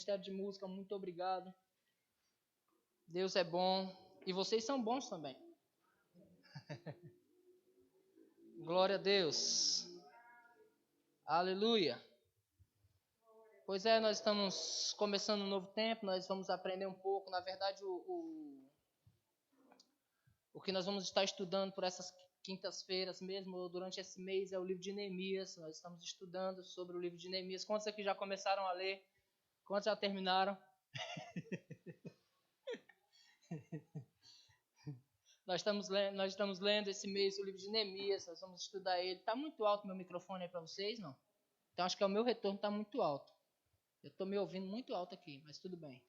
Ministério de Música, muito obrigado. Deus é bom e vocês são bons também. Glória a Deus. Aleluia. Pois é, nós estamos começando um novo tempo, nós vamos aprender um pouco. Na verdade, o que nós vamos estar estudando por essas quintas-feiras mesmo, durante esse mês, é o livro de Neemias. Nós estamos estudando sobre o livro de Neemias. Quantos aqui já começaram a ler? Quantos já terminaram? Nós estamos lendo esse mês o livro de Neemias, nós vamos estudar ele. Está muito alto meu microfone aí para vocês, não? Então acho que o meu retorno está muito alto. Eu estou me ouvindo muito alto aqui, mas tudo bem.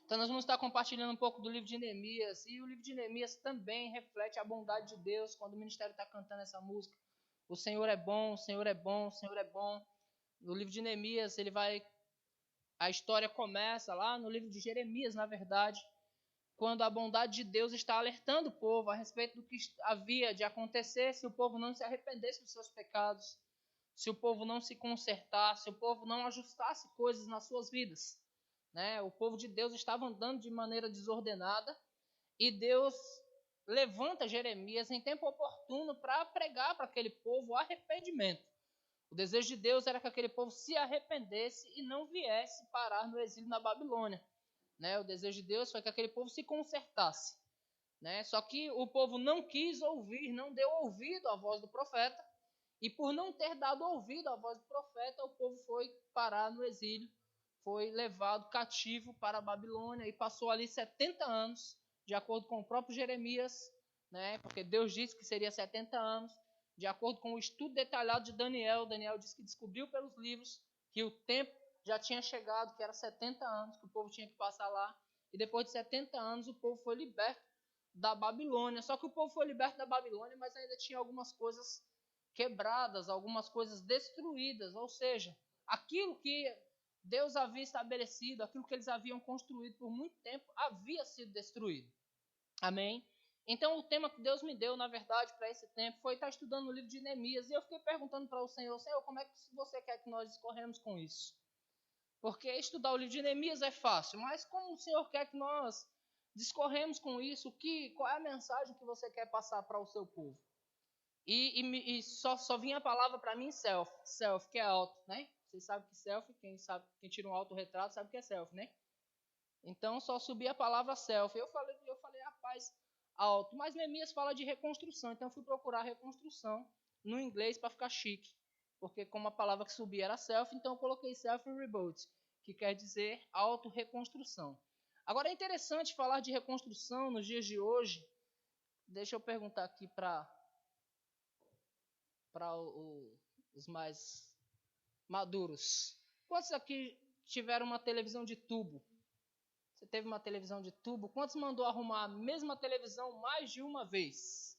Então nós vamos estar compartilhando um pouco do livro de Neemias. E o livro de Neemias também reflete a bondade de Deus quando o ministério está cantando essa música. O Senhor é bom, o Senhor é bom, o Senhor é bom. No livro de Neemias, a história começa lá no livro de Jeremias, na verdade, quando a bondade de Deus está alertando o povo a respeito do que havia de acontecer se o povo não se arrependesse dos seus pecados, se o povo não se consertasse, se o povo não ajustasse coisas nas suas vidas. Né? O povo de Deus estava andando de maneira desordenada e Deus levanta Jeremias em tempo oportuno para pregar para aquele povo o arrependimento. O desejo de Deus era que aquele povo se arrependesse e não viesse parar no exílio na Babilônia. Né? O desejo de Deus foi que aquele povo se consertasse. Né? Só que o povo não quis ouvir, não deu ouvido à voz do profeta, e por não ter dado ouvido à voz do profeta, o povo foi parar no exílio, foi levado cativo para a Babilônia e passou ali 70 anos, de acordo com o próprio Jeremias, né? Porque Deus disse que seria 70 anos, de acordo com o estudo detalhado de Daniel. Daniel disse que descobriu pelos livros que o tempo já tinha chegado, que era 70 anos que o povo tinha que passar lá, e depois de 70 anos o povo foi liberto da Babilônia. Só que o povo foi liberto da Babilônia, mas ainda tinha algumas coisas quebradas, algumas coisas destruídas, ou seja, aquilo que Deus havia estabelecido, aquilo que eles haviam construído por muito tempo, havia sido destruído. Amém? Então o tema que Deus me deu, na verdade, para esse tempo, foi estar estudando o livro de Neemias, e eu fiquei perguntando para o Senhor, como é que você quer que nós discorremos com isso? Porque estudar o livro de Neemias é fácil, mas como o Senhor quer que nós discorremos com isso, qual é a mensagem que você quer passar para o seu povo? E só vinha a palavra para mim, self, que é alto, né? Vocês sabem que self, quem tira um autorretrato sabe que é self, né? Então só subia a palavra self. Eu falei, rapaz, alto. Mas Neemias fala de reconstrução, então eu fui procurar reconstrução no inglês para ficar chique. Porque como a palavra que subia era self, então eu coloquei self-rebuild, que quer dizer auto-reconstrução. Agora é interessante falar de reconstrução nos dias de hoje. Deixa eu perguntar aqui para os mais maduros. Quantos aqui tiveram uma televisão de tubo? Você teve uma televisão de tubo? Quantos mandou arrumar a mesma televisão mais de uma vez?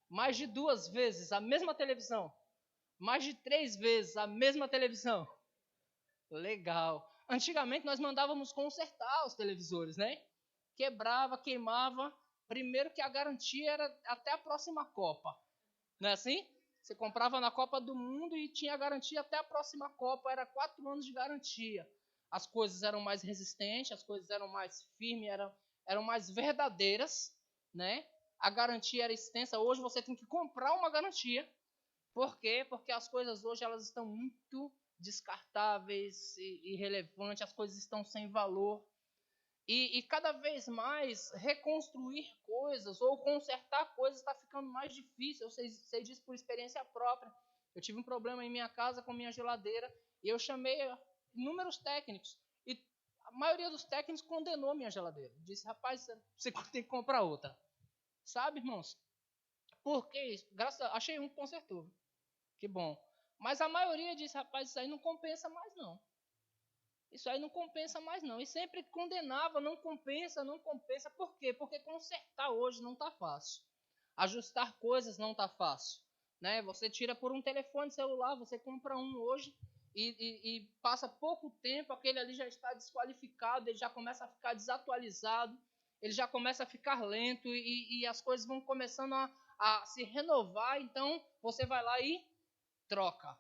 Mais de 2 vezes a mesma televisão? Mais de 3 vezes a mesma televisão? Legal. Antigamente nós mandávamos consertar os televisores, né? Quebrava, queimava. Primeiro que a garantia era até a próxima Copa. Não é assim? Você comprava na Copa do Mundo e tinha garantia até a próxima Copa. Era 4 anos de garantia. As coisas eram mais resistentes, as coisas eram mais firmes, eram mais verdadeiras, né? A garantia era extensa. Hoje você tem que comprar uma garantia. Por quê? Porque as coisas hoje elas estão muito descartáveis e irrelevantes, as coisas estão sem valor. E cada vez mais reconstruir coisas ou consertar coisas está ficando mais difícil. Eu sei disso por experiência própria. Eu tive um problema em minha casa com minha geladeira e eu chamei inúmeros técnicos. E a maioria dos técnicos condenou minha geladeira. Disse, rapaz, você tem que comprar outra. Sabe, irmãos? Porque achei um que consertou. Que bom. Mas a maioria disse, rapaz, isso aí não compensa mais não. Isso aí não compensa mais não. E sempre condenava, não compensa, não compensa. Por quê? Porque consertar hoje não está fácil. Ajustar coisas não está fácil. Né? Você tira por um telefone celular, você compra um hoje e passa pouco tempo, aquele ali já está desqualificado, ele já começa a ficar desatualizado, ele já começa a ficar lento e as coisas vão começando a se renovar. Então você vai lá e troca.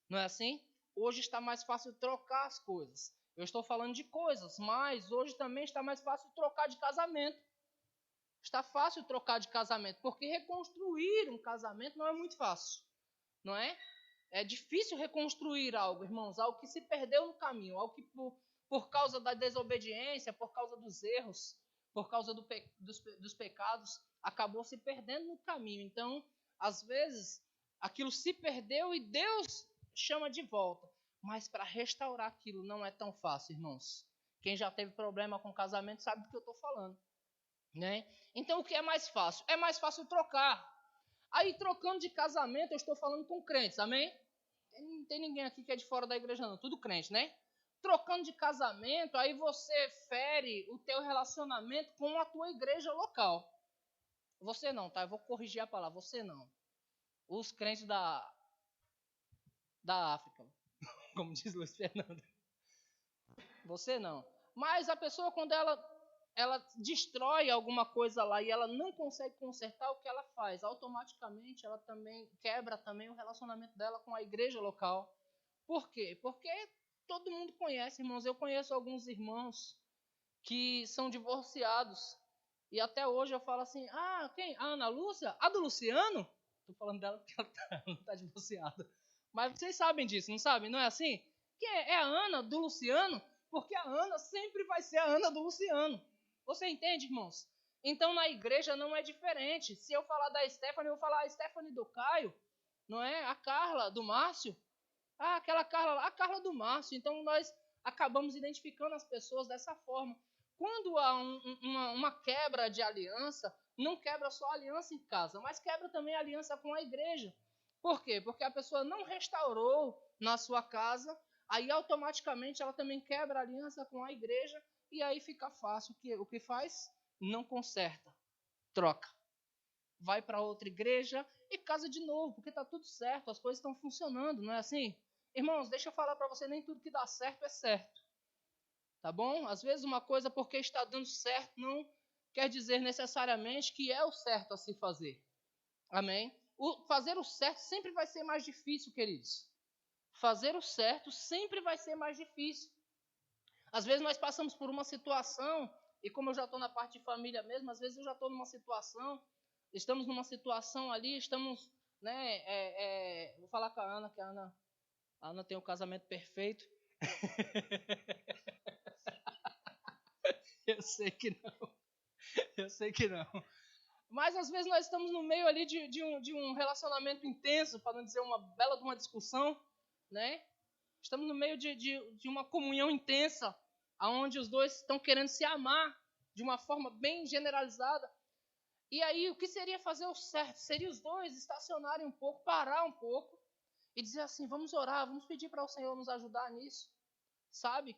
Não é assim? Hoje está mais fácil trocar as coisas. Eu estou falando de coisas, mas hoje também está mais fácil trocar de casamento. Está fácil trocar de casamento, porque reconstruir um casamento não é muito fácil, não é? É difícil reconstruir algo, irmãos, algo que se perdeu no caminho, algo que por causa da desobediência, por causa dos erros, por causa dos pecados, acabou se perdendo no caminho. Então, às vezes, aquilo se perdeu e Deus chama de volta. Mas para restaurar aquilo não é tão fácil, irmãos. Quem já teve problema com casamento sabe do que eu estou falando, né? Então, o que é mais fácil? É mais fácil trocar. Aí, trocando de casamento, eu estou falando com crentes, amém? Não tem ninguém aqui que é de fora da igreja, não. Tudo crente, né? Trocando de casamento, aí você fere o teu relacionamento com a tua igreja local. Você não, tá? Eu vou corrigir a palavra. Você não. Os crentes da África, como diz Luiz Fernando. Você não. Mas a pessoa, quando ela destrói alguma coisa lá e ela não consegue consertar, o que ela faz? Automaticamente ela também quebra também o relacionamento dela com a igreja local. Por quê? Porque todo mundo conhece, irmãos. Eu conheço alguns irmãos que são divorciados. E até hoje eu falo assim, quem? A Ana Lúcia? A do Luciano? Estou falando dela porque ela não está divorciada. Mas vocês sabem disso, não sabem? Não é assim? Que é a Ana do Luciano? Porque a Ana sempre vai ser a Ana do Luciano. Você entende, irmãos? Então na igreja não é diferente. Se eu falar da Stephanie, eu vou falar a Stephanie do Caio, não é? A Carla do Márcio. Aquela Carla lá, a Carla do Márcio. Então nós acabamos identificando as pessoas dessa forma. Quando há uma quebra de aliança, não quebra só a aliança em casa, mas quebra também a aliança com a igreja. Por quê? Porque a pessoa não restaurou na sua casa, aí automaticamente ela também quebra a aliança com a igreja, e aí fica fácil. O que faz? Não conserta, troca. Vai para outra igreja e casa de novo, porque está tudo certo, as coisas estão funcionando, não é assim? Irmãos, deixa eu falar para você, nem tudo que dá certo é certo. Tá bom? Às vezes uma coisa porque está dando certo não quer dizer necessariamente que é o certo a se fazer. Amém? Fazer o certo sempre vai ser mais difícil, queridos. Fazer o certo sempre vai ser mais difícil. Às vezes nós passamos por uma situação, e como eu já estou na parte de família mesmo, às vezes eu já estou numa situação, estamos numa situação ali, estamos, né, vou falar com a Ana, que a Ana tem um casamento perfeito. Eu sei que não. Eu sei que não. Mas às vezes nós estamos no meio ali de um relacionamento intenso, para não dizer uma bela de uma discussão, né? Estamos no meio de uma comunhão intensa, onde os dois estão querendo se amar de uma forma bem generalizada. E aí o que seria fazer o certo? Seria os dois estacionarem um pouco, parar um pouco e dizer assim, vamos orar, vamos pedir para o Senhor nos ajudar nisso, sabe?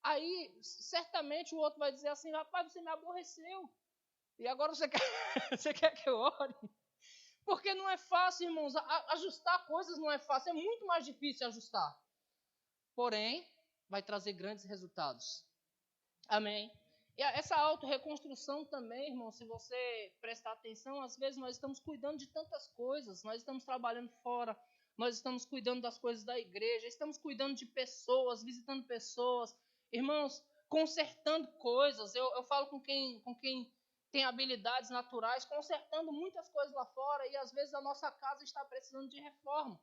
Aí certamente o outro vai dizer assim, rapaz, você me aborreceu. E agora você quer, você quer que eu ore? Porque não é fácil, irmãos. Ajustar coisas não é fácil. É muito mais difícil ajustar. Porém, vai trazer grandes resultados. Amém? E essa autorreconstrução também, irmão, se você prestar atenção, às vezes nós estamos cuidando de tantas coisas. Nós estamos trabalhando fora. Nós estamos cuidando das coisas da igreja. Estamos cuidando de pessoas, visitando pessoas. Irmãos, consertando coisas. Eu falo com quem tem habilidades naturais, consertando muitas coisas lá fora, e às vezes a nossa casa está precisando de reforma.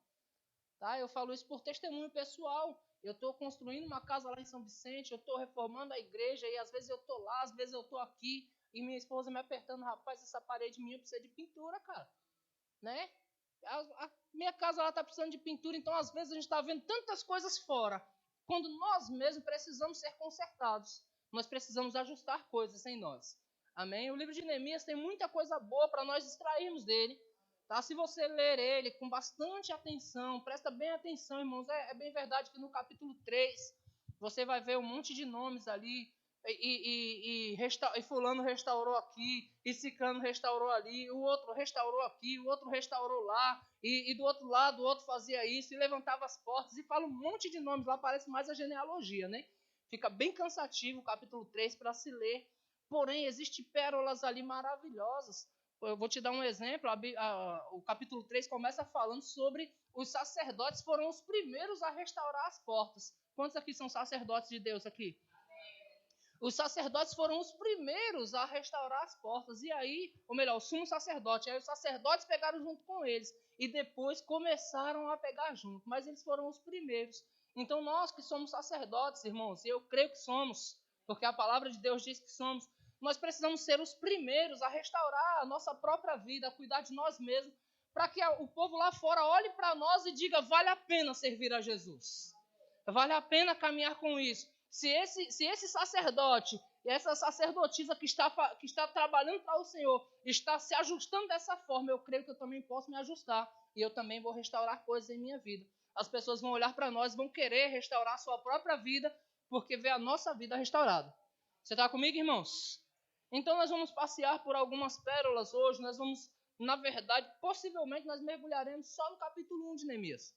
Tá? Eu falo isso por testemunho pessoal. Eu estou construindo uma casa lá em São Vicente, eu estou reformando a igreja, e às vezes eu estou lá, às vezes eu estou aqui, e minha esposa me apertando, rapaz, essa parede minha precisa de pintura, cara. Né? A minha casa está precisando de pintura, então às vezes a gente está vendo tantas coisas fora, quando nós mesmos precisamos ser consertados. Nós precisamos ajustar coisas em nós. Amém? O livro de Neemias tem muita coisa boa para nós extrairmos dele. Tá? Se você ler ele com bastante atenção, presta bem atenção, irmãos. É bem verdade que no capítulo 3 você vai ver um monte de nomes ali. E fulano restaurou aqui, e Ciclano restaurou ali, o outro restaurou aqui, o outro restaurou lá, e do outro lado o outro fazia isso, e levantava as portas, e fala um monte de nomes lá, parece mais a genealogia, né? Fica bem cansativo o capítulo 3 para se ler. Porém, existem pérolas ali maravilhosas. Eu vou te dar um exemplo. O capítulo 3 começa falando sobre os sacerdotes foram os primeiros a restaurar as portas. Quantos aqui são sacerdotes de Deus aqui? Os sacerdotes foram os primeiros a restaurar as portas. E aí, ou melhor, o sumo sacerdote. Aí os sacerdotes pegaram junto com eles. E depois começaram a pegar junto. Mas eles foram os primeiros. Então nós que somos sacerdotes, irmãos, e eu creio que somos, porque a palavra de Deus diz que somos, nós precisamos ser os primeiros a restaurar a nossa própria vida, a cuidar de nós mesmos, para que o povo lá fora olhe para nós e diga, vale a pena servir a Jesus. Vale a pena caminhar com isso. Se esse sacerdote e essa sacerdotisa que está trabalhando para o Senhor está se ajustando dessa forma, eu creio que eu também posso me ajustar. E eu também vou restaurar coisas em minha vida. As pessoas vão olhar para nós, vão querer restaurar a sua própria vida, porque vê a nossa vida restaurada. Você está comigo, irmãos? Então nós vamos passear por algumas pérolas hoje. Nós vamos, na verdade, possivelmente nós mergulharemos só no capítulo 1 de Neemias.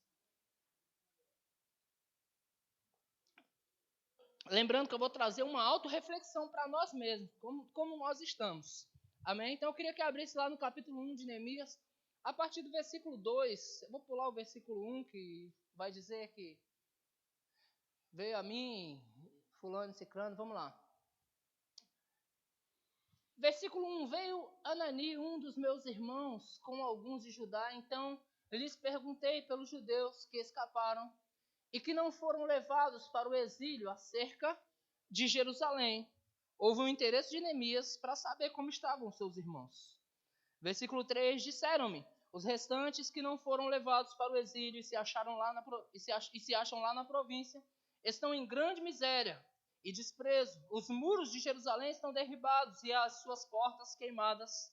Lembrando que eu vou trazer uma autorreflexão para nós mesmos, como nós estamos. Amém? Então eu queria que abrisse lá no capítulo 1 de Neemias, a partir do versículo 2. Eu vou pular o versículo 1, que vai dizer que veio a mim, fulano e ciclano. Vamos lá. Versículo 1. Veio Anani, um dos meus irmãos, com alguns de Judá. Então lhes perguntei pelos judeus que escaparam e que não foram levados para o exílio acerca de Jerusalém. Houve um interesse de Neemias para saber como estavam seus irmãos. Versículo 3, disseram-me, os restantes que não foram levados para o exílio e se acham lá na província, estão em grande miséria e desprezo. Os muros de Jerusalém estão derribados e as suas portas queimadas.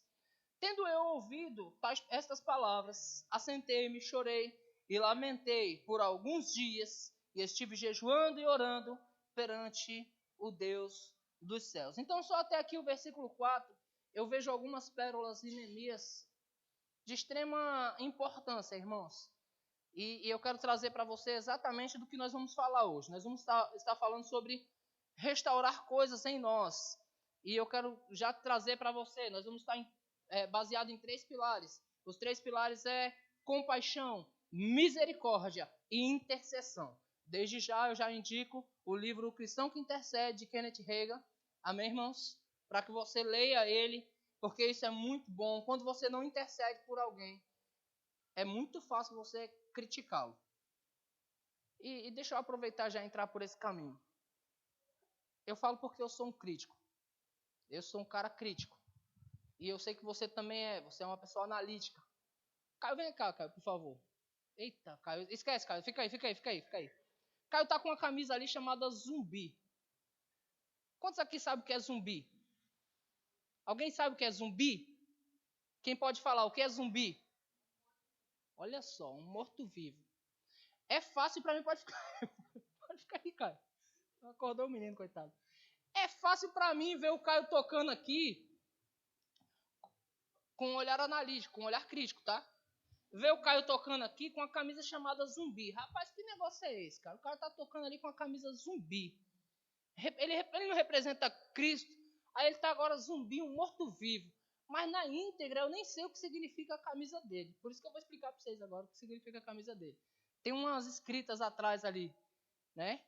Tendo eu ouvido estas palavras, assentei-me, chorei e lamentei por alguns dias, e estive jejuando e orando perante o Deus dos céus. Então, só até aqui o versículo 4, eu vejo algumas pérolas de Neemias de extrema importância, irmãos. E eu quero trazer para você exatamente do que nós vamos falar hoje. Nós vamos estar falando sobre restaurar coisas em nós. E eu quero já trazer para você, nós vamos estar baseado em 3 pilares. Os 3 pilares é compaixão, misericórdia e intercessão. Desde já eu já indico o livro O Cristão que Intercede, de Kenneth Hagin. Amém, irmãos? Para que você leia ele, porque isso é muito bom. Quando você não intercede por alguém, é muito fácil você criticá-lo. E deixa eu aproveitar já entrar por esse caminho. Eu falo porque eu sou um crítico. Eu sou um cara crítico. E eu sei que você também é. Você é uma pessoa analítica. Caio, vem cá, Caio, por favor. Eita, Caio. Esquece, Caio. Fica aí. Caio tá com uma camisa ali chamada Zumbi. Quantos aqui sabem o que é zumbi? Alguém sabe o que é zumbi? Quem pode falar o que é zumbi? Olha só, um morto-vivo. É fácil para mim, pode ficar aí, Caio. Acordou o menino, coitado. É fácil para mim ver o Caio tocando aqui com um olhar analítico, com um olhar crítico, tá? Ver o Caio tocando aqui com a camisa chamada Zumbi. Rapaz, que negócio é esse, cara? O cara tá tocando ali com a camisa Zumbi. Ele não representa Cristo. Aí ele tá agora zumbi, um morto-vivo. Mas na íntegra eu nem sei o que significa a camisa dele. Por isso que eu vou explicar para vocês agora o que significa a camisa dele. Tem umas escritas atrás ali, né?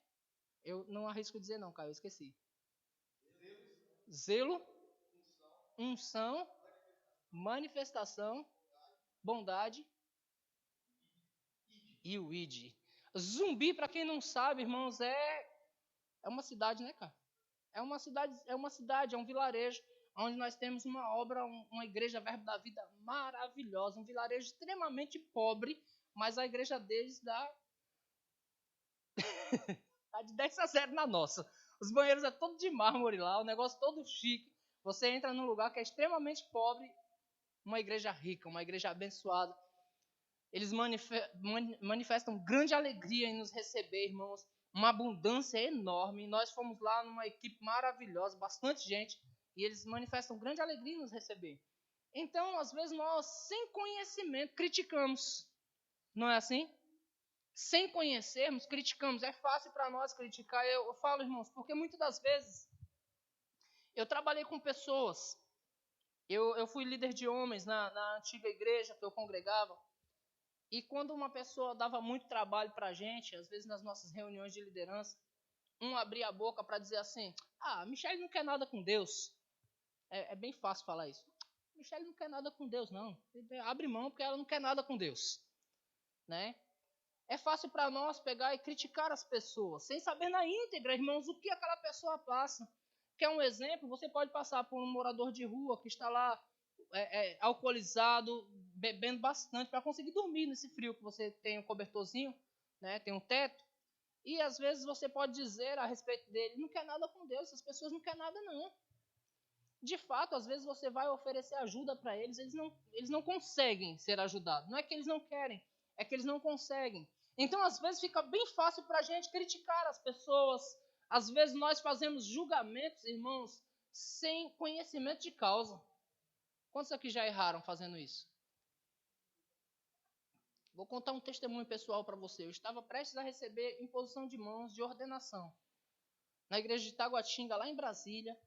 Eu não arrisco dizer não, Caio, eu esqueci. Zelo, unção, manifestação, bondade e o id. Zumbi, para quem não sabe, irmãos, é uma cidade, né, cara? É uma cidade, é um vilarejo onde nós temos uma obra, uma igreja Verbo da Vida maravilhosa, um vilarejo extremamente pobre, mas a igreja deles dá de 10-0 na nossa. Os banheiros é todo de mármore lá, o negócio todo chique. Você entra num lugar que é extremamente pobre, uma igreja rica, uma igreja abençoada. Eles manifestam grande alegria em nos receber, irmãos. Uma abundância enorme. Nós fomos lá numa equipe maravilhosa, bastante gente, e eles manifestam grande alegria em nos receber. Então, às vezes, nós, sem conhecimento, criticamos. Não é assim? Sem conhecermos, criticamos. É fácil para nós criticar. Eu falo, irmãos, porque muitas das vezes eu trabalhei com pessoas Eu fui líder de homens na antiga igreja que eu congregava. E quando uma pessoa dava muito trabalho para a gente, às vezes nas nossas reuniões de liderança, um abria a boca para dizer assim: Michele não quer nada com Deus. É bem fácil falar isso. Michele não quer nada com Deus, não. Abre mão porque ela não quer nada com Deus. Né? É fácil para nós pegar e criticar as pessoas, sem saber na íntegra, irmãos, o que aquela pessoa passa. Quer um exemplo? Você pode passar por um morador de rua que está lá alcoolizado, bebendo bastante para conseguir dormir nesse frio, que você tem um cobertorzinho, né, tem um teto. E às vezes você pode dizer a respeito dele: não quer nada com Deus, essas pessoas não querem nada não. De fato, às vezes você vai oferecer ajuda para eles, eles não conseguem ser ajudados. Não é que eles não querem, é que eles não conseguem. Então, às vezes, fica bem fácil para a gente criticar as pessoas. Às vezes, nós fazemos julgamentos, irmãos, sem conhecimento de causa. Quantos aqui já erraram fazendo isso? Vou contar um testemunho pessoal para você. Eu estava prestes a receber imposição de mãos de ordenação na igreja de Taguatinga, lá em Brasília.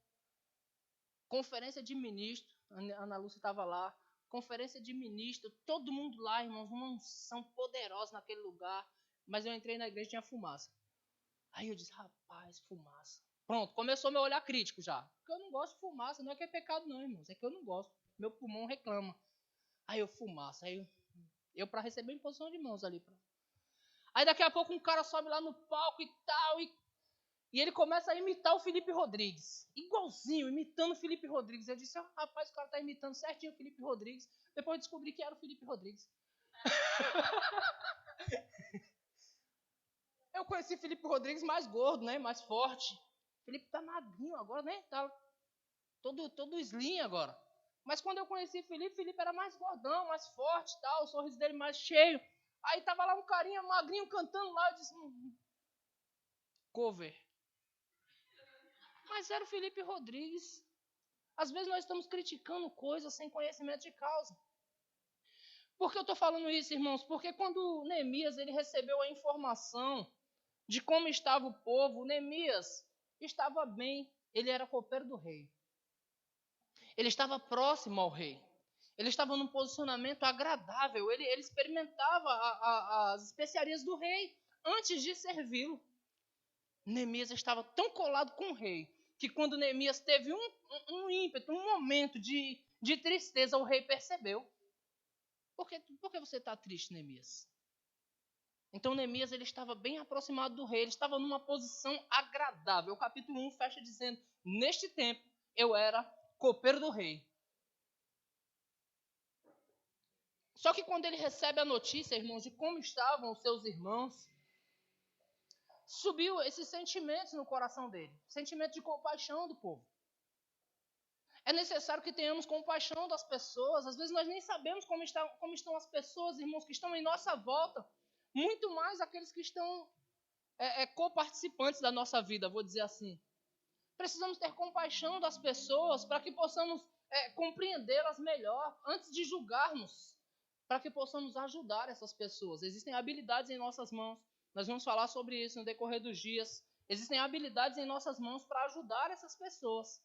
Conferência de ministro, a Ana Lúcia estava lá. Conferência de ministro, todo mundo lá, irmãos, uma unção poderosa naquele lugar. Mas eu entrei na igreja e tinha fumaça. Aí eu disse: rapaz, fumaça. Pronto, começou meu olhar crítico já. Porque eu não gosto de fumaça, não é que é pecado não, irmãos. É que eu não gosto. Meu pulmão reclama. Aí eu, fumaça. Aí eu para receber imposição de mãos ali. Aí daqui a pouco um cara sobe lá no palco e tal, e ele começa a imitar o Felipe Rodrigues. Igualzinho, imitando o Felipe Rodrigues. Eu disse: rapaz, o cara tá imitando certinho o Felipe Rodrigues. Depois eu descobri que era o Felipe Rodrigues. Eu conheci o Felipe Rodrigues mais gordo, né? Mais forte. O Felipe tá magrinho agora, né? Tá todo slim agora. Mas quando eu conheci o Felipe era mais gordão, mais forte, tal, o sorriso dele mais cheio. Aí tava lá um carinha magrinho cantando lá, eu disse: cover. Mas era o Felipe Rodrigues. Às vezes nós estamos criticando coisas sem conhecimento de causa. Por que eu estou falando isso, irmãos? Porque quando Neemias ele recebeu a informação de como estava o povo, Neemias estava bem, ele era copeiro do rei. Ele estava próximo ao rei. Ele estava num posicionamento agradável. Ele experimentava as especiarias do rei antes de servi-lo. Neemias estava tão colado com o rei que quando Neemias teve um ímpeto, um momento de tristeza, o rei percebeu. Por que você está triste, Neemias? Então Neemias ele estava bem aproximado do rei, ele estava numa posição agradável. O capítulo 1 fecha dizendo: neste tempo eu era copeiro do rei. Só que quando ele recebe a notícia, irmãos, de como estavam os seus irmãos, subiu esses sentimentos no coração dele. Sentimento de compaixão do povo. É necessário que tenhamos compaixão das pessoas. Às vezes nós nem sabemos como estão as pessoas, irmãos, que estão em nossa volta. Muito mais aqueles que estão coparticipantes da nossa vida, vou dizer assim. Precisamos ter compaixão das pessoas para que possamos compreendê-las melhor antes de julgarmos, para que possamos ajudar essas pessoas. Existem habilidades em nossas mãos. Nós vamos falar sobre isso no decorrer dos dias. Existem habilidades em nossas mãos para ajudar essas pessoas.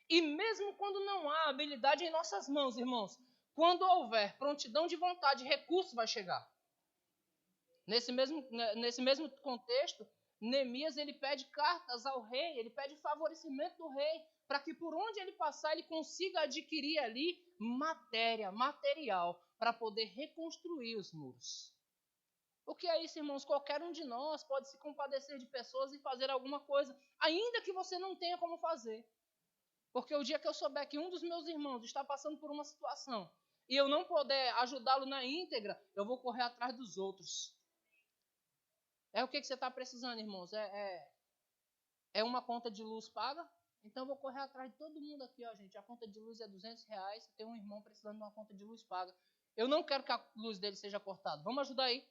E mesmo quando não há habilidade em nossas mãos, irmãos, quando houver prontidão de vontade, recurso vai chegar. Nesse mesmo contexto, Neemias ele pede cartas ao rei, ele pede favorecimento do rei, para que por onde ele passar ele consiga adquirir ali material, para poder reconstruir os muros. O que é isso, irmãos? Qualquer um de nós pode se compadecer de pessoas e fazer alguma coisa, ainda que você não tenha como fazer. Porque o dia que eu souber que um dos meus irmãos está passando por uma situação e eu não puder ajudá-lo na íntegra, eu vou correr atrás dos outros. O que você está precisando, irmãos? É uma conta de luz paga? Então eu vou correr atrás de todo mundo aqui, ó, gente. A conta de luz é R$200. Tem um irmão precisando de uma conta de luz paga. Eu não quero que a luz dele seja cortada. Vamos ajudar aí?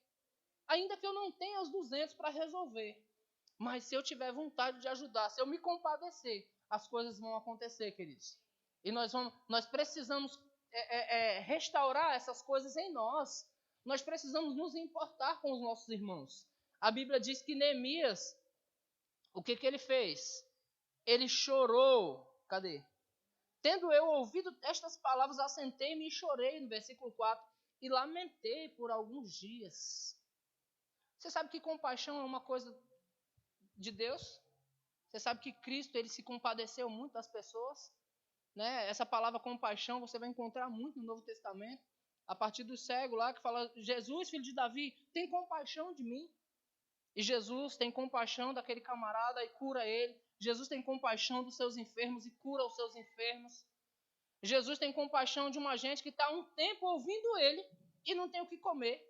Ainda que eu não tenha os 200 para resolver. Mas se eu tiver vontade de ajudar, se eu me compadecer, as coisas vão acontecer, queridos. E nós precisamos restaurar essas coisas em nós. Nós precisamos nos importar com os nossos irmãos. A Bíblia diz que Neemias, o que ele fez? Ele chorou. Cadê? Tendo eu ouvido estas palavras, assentei-me e chorei, no versículo 4, e lamentei por alguns dias. Você sabe que compaixão é uma coisa de Deus? Você sabe que Cristo, ele se compadeceu muito das pessoas? Né? Essa palavra compaixão você vai encontrar muito no Novo Testamento. A partir do cego lá que fala, Jesus, filho de Davi, tem compaixão de mim. E Jesus tem compaixão daquele camarada e cura ele. Jesus tem compaixão dos seus enfermos e cura os seus enfermos. Jesus tem compaixão de uma gente que está há um tempo ouvindo ele e não tem o que comer.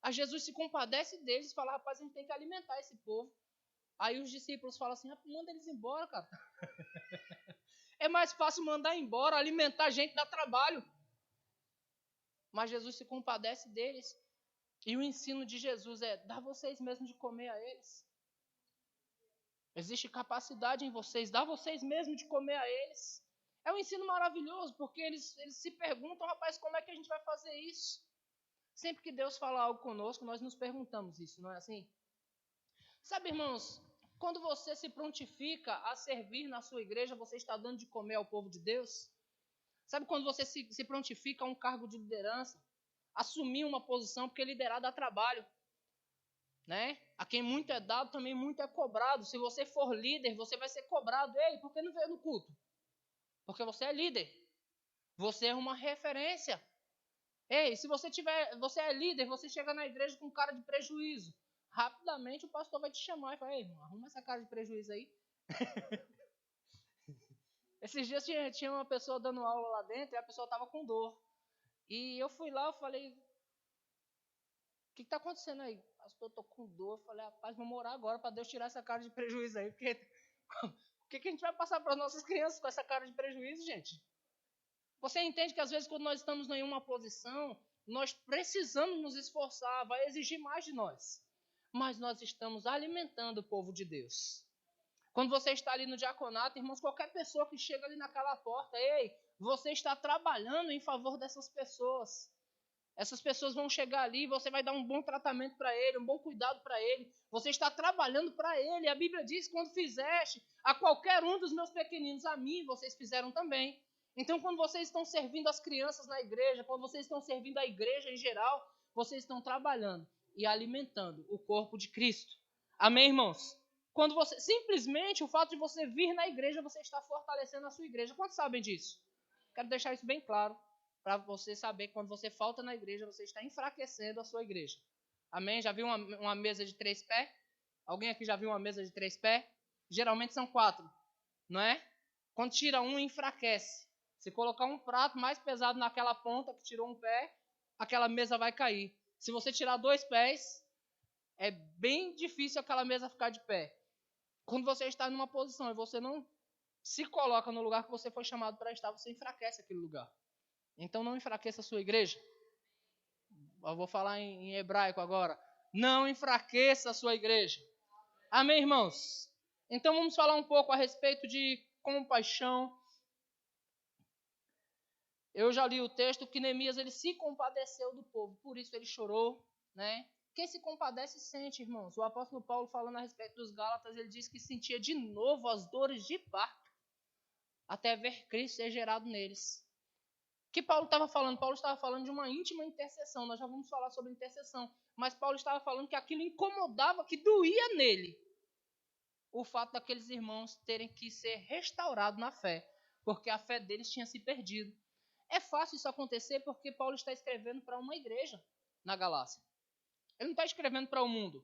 Aí Jesus se compadece deles e fala, rapaz, a gente tem que alimentar esse povo. Aí os discípulos falam assim, manda eles embora, cara. É mais fácil mandar embora, alimentar gente dá trabalho. Mas Jesus se compadece deles. E o ensino de Jesus é, dá vocês mesmos de comer a eles. Existe capacidade em vocês, dá vocês mesmos de comer a eles. É um ensino maravilhoso, porque eles se perguntam, rapaz, como é que a gente vai fazer isso? Sempre que Deus fala algo conosco, nós nos perguntamos isso, não é assim? Sabe, irmãos, quando você se prontifica a servir na sua igreja, você está dando de comer ao povo de Deus? Sabe quando você se prontifica a um cargo de liderança? Assumir uma posição, porque liderar dá trabalho. Né? A quem muito é dado, também muito é cobrado. Se você for líder, você vai ser cobrado. Ei, por que não veio no culto? Porque você é líder. Você é uma referência. Ei, se você é líder, você chega na igreja com cara de prejuízo. Rapidamente o pastor vai te chamar e fala, ei, irmão, arruma essa cara de prejuízo aí. Esses dias tinha uma pessoa dando aula lá dentro e a pessoa estava com dor. E eu fui lá, eu falei, o que está acontecendo aí? Pastor, eu estou com dor. Eu falei, rapaz, vamos orar agora para Deus tirar essa cara de prejuízo aí. Porque o que a gente vai passar para as nossas crianças com essa cara de prejuízo, gente? Você entende que às vezes quando nós estamos em uma posição, nós precisamos nos esforçar, vai exigir mais de nós. Mas nós estamos alimentando o povo de Deus. Quando você está ali no diaconato, irmãos, qualquer pessoa que chega ali naquela porta, ei, você está trabalhando em favor dessas pessoas. Essas pessoas vão chegar ali, você vai dar um bom tratamento para ele, um bom cuidado para ele. Você está trabalhando para ele. A Bíblia diz, quando fizeste a qualquer um dos meus pequeninos, a mim vocês fizeram também. Então, quando vocês estão servindo as crianças na igreja, quando vocês estão servindo a igreja em geral, vocês estão trabalhando e alimentando o corpo de Cristo. Amém, irmãos? Quando você, simplesmente o fato de você vir na igreja, você está fortalecendo a sua igreja. Quantos sabem disso? Quero deixar isso bem claro, para você saber que quando você falta na igreja, você está enfraquecendo a sua igreja. Amém? Já viu uma mesa de 3 pés? Alguém aqui já viu uma mesa de 3 pés? Geralmente são 4, não é? Quando tira um, enfraquece. Se colocar um prato mais pesado naquela ponta que tirou um pé, aquela mesa vai cair. Se você tirar 2 pés, é bem difícil aquela mesa ficar de pé. Quando você está numa posição e você não se coloca no lugar que você foi chamado para estar, você enfraquece aquele lugar. Então não enfraqueça a sua igreja. Eu vou falar em hebraico agora. Não enfraqueça a sua igreja. Amém, irmãos? Então vamos falar um pouco a respeito de compaixão. Eu já li o texto que Neemias ele se compadeceu do povo, por isso ele chorou, né? Quem se compadece sente, irmãos. O apóstolo Paulo, falando a respeito dos Gálatas, ele diz que sentia de novo as dores de parto, até ver Cristo ser gerado neles. O que Paulo estava falando? Paulo estava falando de uma íntima intercessão. Nós já vamos falar sobre intercessão. Mas Paulo estava falando que aquilo incomodava, que doía nele. O fato daqueles irmãos terem que ser restaurados na fé, porque a fé deles tinha se perdido. É fácil isso acontecer porque Paulo está escrevendo para uma igreja na Galácia. Ele não está escrevendo para o mundo.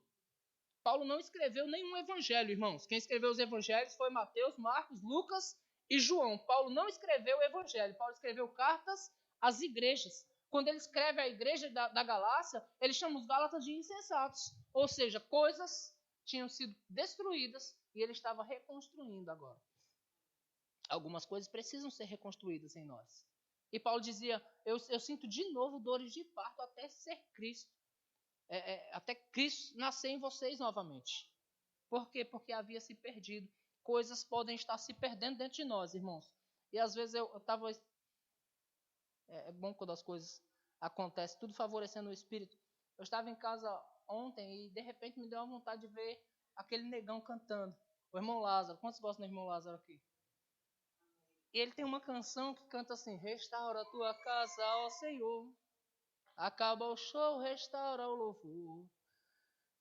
Paulo não escreveu nenhum evangelho, irmãos. Quem escreveu os evangelhos foi Mateus, Marcos, Lucas e João. Paulo não escreveu o evangelho. Paulo escreveu cartas às igrejas. Quando ele escreve a igreja da Galácia, ele chama os Gálatas de insensatos. Ou seja, coisas tinham sido destruídas e ele estava reconstruindo agora. Algumas coisas precisam ser reconstruídas em nós. E Paulo dizia, eu sinto de novo dores de parto até ser Cristo. Até Cristo nascer em vocês novamente. Por quê? Porque havia se perdido. Coisas podem estar se perdendo dentro de nós, irmãos. E às vezes eu estava... É bom quando as coisas acontecem, tudo favorecendo o Espírito. Eu estava em casa ontem e de repente me deu uma vontade de ver aquele negão cantando. O irmão Lázaro. Quantos gostam do irmão Lázaro aqui? E ele tem uma canção que canta assim: restaura a tua casa, ó Senhor. Acaba o show, restaura o louvor.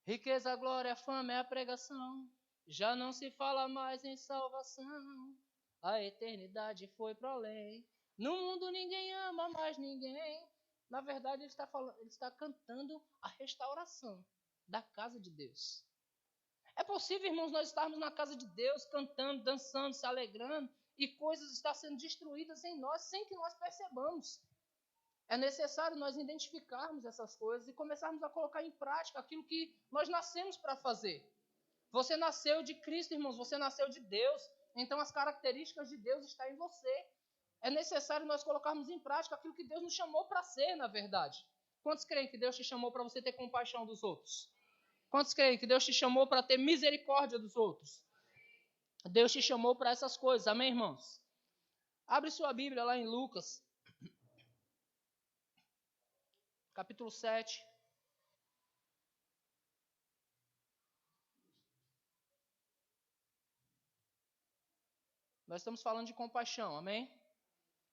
Riqueza, glória, fama é a pregação. Já não se fala mais em salvação. A eternidade foi para além. No mundo ninguém ama mais ninguém. Na verdade, ele está cantando a restauração da casa de Deus. É possível, irmãos, nós estarmos na casa de Deus, cantando, dançando, se alegrando, e coisas estão sendo destruídas em nós sem que nós percebamos. É necessário nós identificarmos essas coisas e começarmos a colocar em prática aquilo que nós nascemos para fazer. Você nasceu de Cristo, irmãos, você nasceu de Deus, então as características de Deus estão em você. É necessário nós colocarmos em prática aquilo que Deus nos chamou para ser, na verdade. Quantos creem que Deus te chamou para você ter compaixão dos outros? Quantos creem que Deus te chamou para ter misericórdia dos outros? Deus te chamou para essas coisas, amém, irmãos? Abre sua Bíblia lá em Lucas, capítulo 7. Nós estamos falando de compaixão, amém?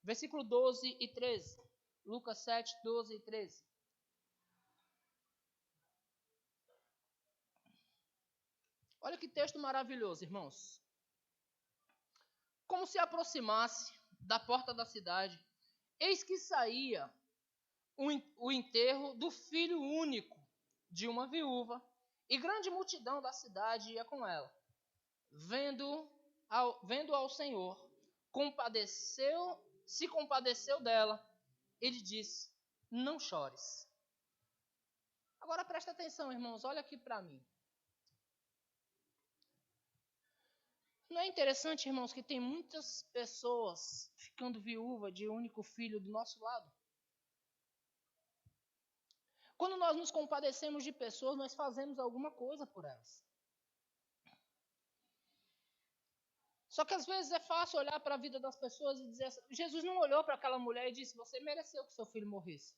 Versículo 12 e 13. Lucas 7, 12 e 13. Olha que texto maravilhoso, irmãos. Como se aproximasse da porta da cidade, eis que saía o enterro do filho único de uma viúva, e grande multidão da cidade ia com ela. Vendo ao Senhor, se compadeceu dela, ele disse: não chores. Agora presta atenção, irmãos, olha aqui para mim. Não é interessante, irmãos, que tem muitas pessoas ficando viúva de um único filho do nosso lado? Quando nós nos compadecemos de pessoas, nós fazemos alguma coisa por elas. Só que às vezes é fácil olhar para a vida das pessoas e dizer assim, Jesus não olhou para aquela mulher e disse: você mereceu que seu filho morresse.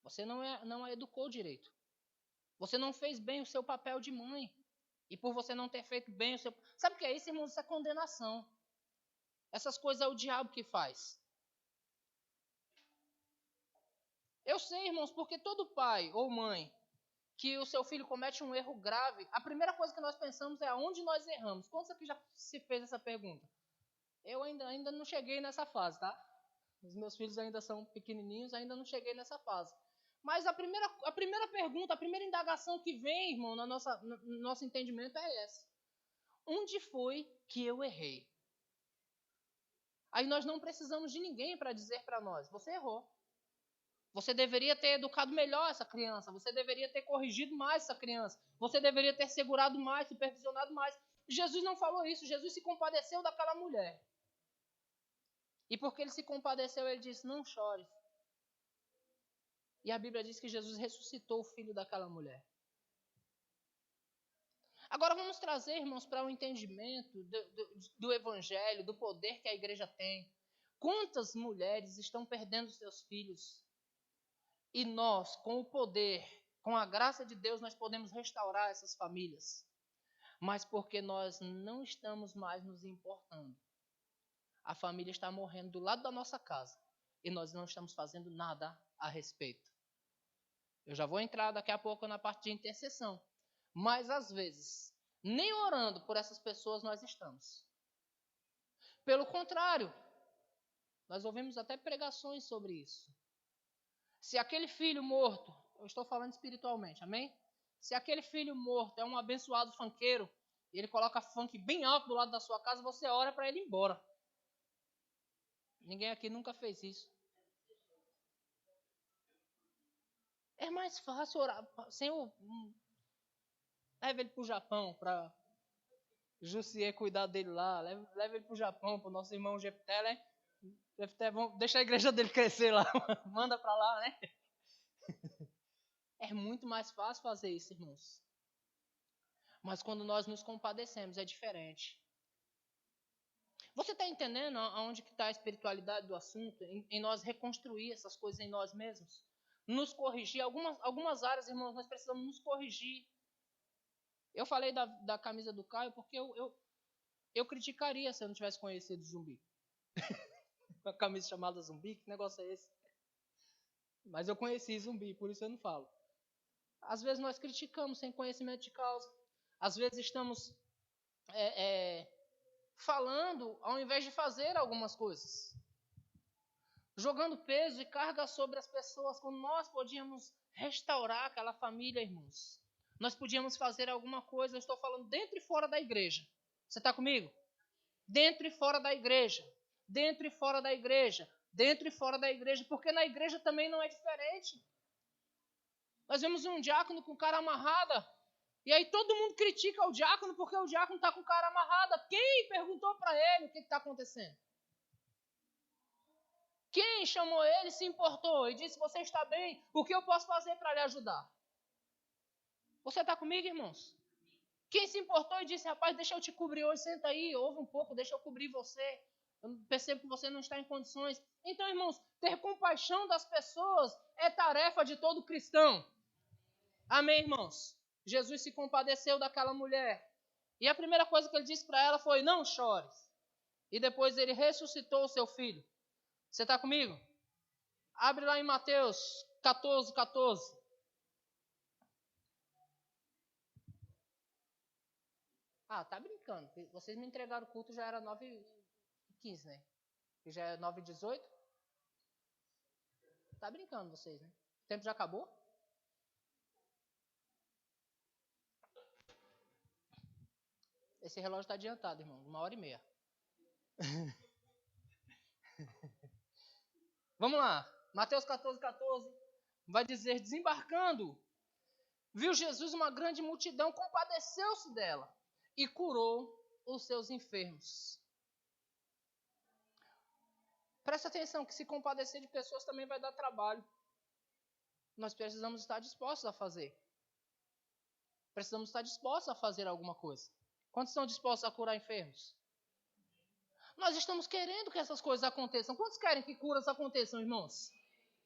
Você não a educou direito. Você não fez bem o seu papel de mãe. E por você não ter feito bem o seu... Sabe o que é isso, irmãos? Isso é condenação. Essas coisas é o diabo que faz. Eu sei, irmãos, porque todo pai ou mãe que o seu filho comete um erro grave, a primeira coisa que nós pensamos é aonde nós erramos. Quantos aqui já se fez essa pergunta? Eu ainda não cheguei nessa fase, tá? Os meus filhos ainda são pequenininhos, ainda não cheguei nessa fase. Mas a primeira pergunta, a primeira indagação que vem, irmão, no nosso entendimento é essa. Onde foi que eu errei? Aí nós não precisamos de ninguém para dizer para nós, você errou. Você deveria ter educado melhor essa criança. Você deveria ter corrigido mais essa criança. Você deveria ter segurado mais, supervisionado mais. Jesus não falou isso. Jesus se compadeceu daquela mulher. E porque ele se compadeceu, ele disse, não chore. E a Bíblia diz que Jesus ressuscitou o filho daquela mulher. Agora vamos trazer, irmãos, para o entendimento do evangelho, do poder que a igreja tem. Quantas mulheres estão perdendo seus filhos? E nós, com o poder, com a graça de Deus, nós podemos restaurar essas famílias. Mas porque nós não estamos mais nos importando. A família está morrendo do lado da nossa casa. E nós não estamos fazendo nada a respeito. Eu já vou entrar daqui a pouco na parte de intercessão. Mas às vezes, nem orando por essas pessoas nós estamos. Pelo contrário, nós ouvimos até pregações sobre isso. Se aquele filho morto, eu estou falando espiritualmente, amém? Se aquele filho morto é um abençoado funkeiro, e ele coloca funk bem alto do lado da sua casa, você ora para ele ir embora. Ninguém aqui nunca fez isso. É mais fácil orar. Leva ele para o Japão, para Jussier cuidar dele lá. Leva ele para o Japão, para o nosso irmão Jefté, né? Jefté, deixa a igreja dele crescer lá. Manda para lá, né? É muito mais fácil fazer isso, irmãos. Mas quando nós nos compadecemos, é diferente. Você está entendendo aonde que está a espiritualidade do assunto? Em nós reconstruir essas coisas em nós mesmos? Nos corrigir. Algumas áreas, irmãos, nós precisamos nos corrigir. Eu falei da camisa do Caio porque eu criticaria se eu não tivesse conhecido o Zumbi. Uma camisa chamada Zumbi, que negócio é esse? Mas eu conheci Zumbi, por isso eu não falo. Às vezes nós criticamos sem conhecimento de causa. Às vezes estamos falando ao invés de fazer algumas coisas. Jogando peso e carga sobre as pessoas, quando nós podíamos restaurar aquela família, irmãos. Nós podíamos fazer alguma coisa, eu estou falando dentro e fora da igreja. Você está comigo? Dentro e fora da igreja. Dentro e fora da igreja. Dentro e fora da igreja, porque na igreja também não é diferente. Nós vemos um diácono com cara amarrada, e aí todo mundo critica o diácono porque o diácono está com cara amarrada. Quem perguntou para ele o que está acontecendo? Quem chamou ele, se importou e disse, você está bem? O que eu posso fazer para lhe ajudar? Você está comigo, irmãos? Quem se importou e disse, rapaz, deixa eu te cobrir hoje, senta aí, ouve um pouco, deixa eu cobrir você. Eu percebo que você não está em condições. Então, irmãos, ter compaixão das pessoas é tarefa de todo cristão. Amém, irmãos? Jesus se compadeceu daquela mulher. E a primeira coisa que ele disse para ela foi, não chores. E depois ele ressuscitou o seu filho. Você está comigo? Abre lá em Mateus 14, 14. Ah, tá brincando. Vocês me entregaram o culto, já era 9h15, né? E já é 9h18. Tá brincando vocês, né? O tempo já acabou? Esse relógio está adiantado, irmão. 1h30. Vamos lá. Mateus 14, 14. Vai dizer, desembarcando, viu Jesus uma grande multidão, compadeceu-se dela e curou os seus enfermos. Presta atenção que se compadecer de pessoas também vai dar trabalho. Nós precisamos estar dispostos a fazer. Precisamos estar dispostos a fazer alguma coisa. Quantos estão dispostos a curar enfermos? Nós estamos querendo que essas coisas aconteçam. Quantos querem que curas aconteçam, irmãos?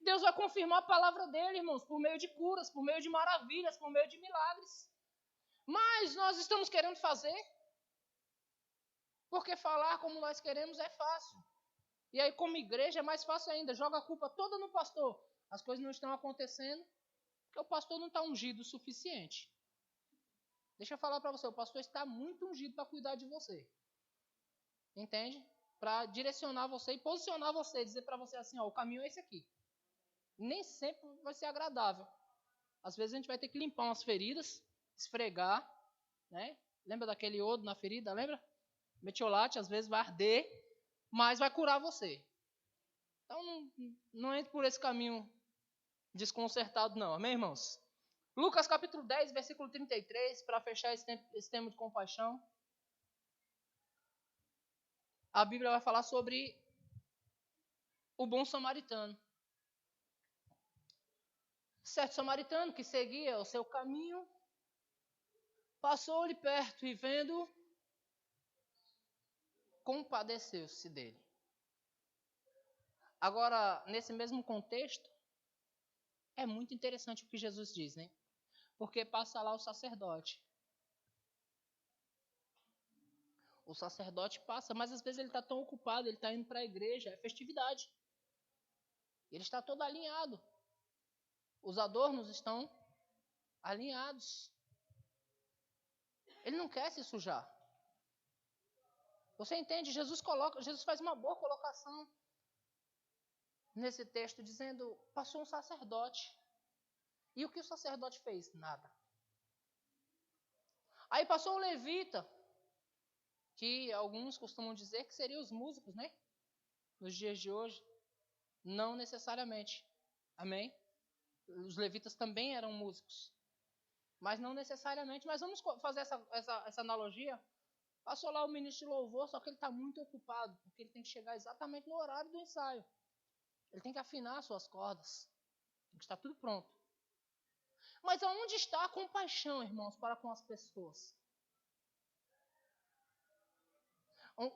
Deus vai confirmar a palavra dele, irmãos, por meio de curas, por meio de maravilhas, por meio de milagres. Mas nós estamos querendo fazer. Porque falar como nós queremos é fácil. E aí, como igreja, é mais fácil ainda. Joga a culpa toda no pastor. As coisas não estão acontecendo porque o pastor não está ungido o suficiente. Deixa eu falar para você, o pastor está muito ungido para cuidar de você. Entende? Para direcionar você e posicionar você, dizer para você assim, ó, o caminho é esse aqui. Nem sempre vai ser agradável. Às vezes a gente vai ter que limpar umas feridas, esfregar, né? Lembra daquele iodo na ferida, lembra? Metiolate, às vezes vai arder, mas vai curar você. Então não entre por esse caminho desconcertado não, amém, irmãos? Lucas capítulo 10, versículo 33, para fechar esse tema de compaixão. A Bíblia vai falar sobre o bom samaritano. Certo samaritano que seguia o seu caminho, passou-lhe perto e vendo, compadeceu-se dele. Agora, nesse mesmo contexto, é muito interessante o que Jesus diz, né? Porque passa lá o sacerdote. O sacerdote passa, mas às vezes ele está tão ocupado, ele está indo para a igreja, é festividade. Ele está todo alinhado. Os adornos estão alinhados. Ele não quer se sujar. Você entende? Jesus faz uma boa colocação nesse texto, dizendo, passou um sacerdote. E o que o sacerdote fez? Nada. Aí passou o levita, que alguns costumam dizer que seriam os músicos, né? Nos dias de hoje. Não necessariamente. Amém? Os levitas também eram músicos. Mas não necessariamente. Mas vamos fazer essa analogia. Passou lá o ministro de louvor, só que ele está muito ocupado, porque ele tem que chegar exatamente no horário do ensaio. Ele tem que afinar suas cordas. Tem que estar tudo pronto. Mas aonde está a compaixão, irmãos, para com as pessoas?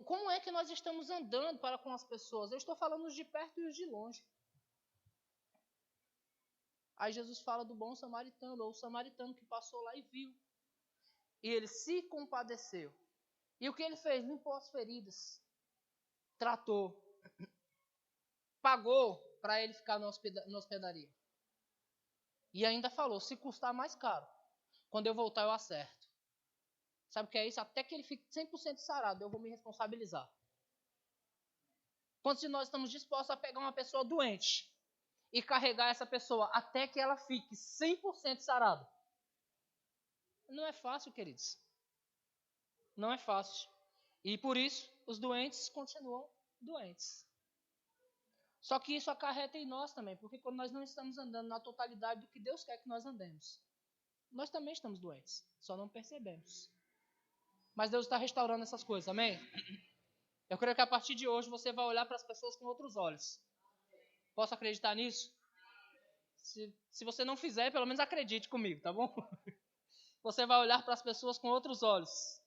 Como é que nós estamos andando para com as pessoas? Eu estou falando os de perto e os de longe. Aí Jesus fala do bom samaritano, ou o samaritano que passou lá e viu. E ele se compadeceu. E o que ele fez? Limpou as feridas. Tratou. pagou para ele ficar na hospedaria. E ainda falou, se custar mais caro, quando eu voltar eu acerto. Sabe o que é isso? Até que ele fique 100% sarado, eu vou me responsabilizar. Quantos de nós estamos dispostos a pegar uma pessoa doente e carregar essa pessoa até que ela fique 100% sarada? Não é fácil, queridos. Não é fácil. E por isso, os doentes continuam doentes. Só que isso acarreta em nós também, porque quando nós não estamos andando na totalidade do que Deus quer que nós andemos, nós também estamos doentes, só não percebemos. Mas Deus está restaurando essas coisas, amém? Eu creio que a partir de hoje você vai olhar para as pessoas com outros olhos. Posso acreditar nisso? Se você não fizer, pelo menos acredite comigo, tá bom? Você vai olhar para as pessoas com outros olhos.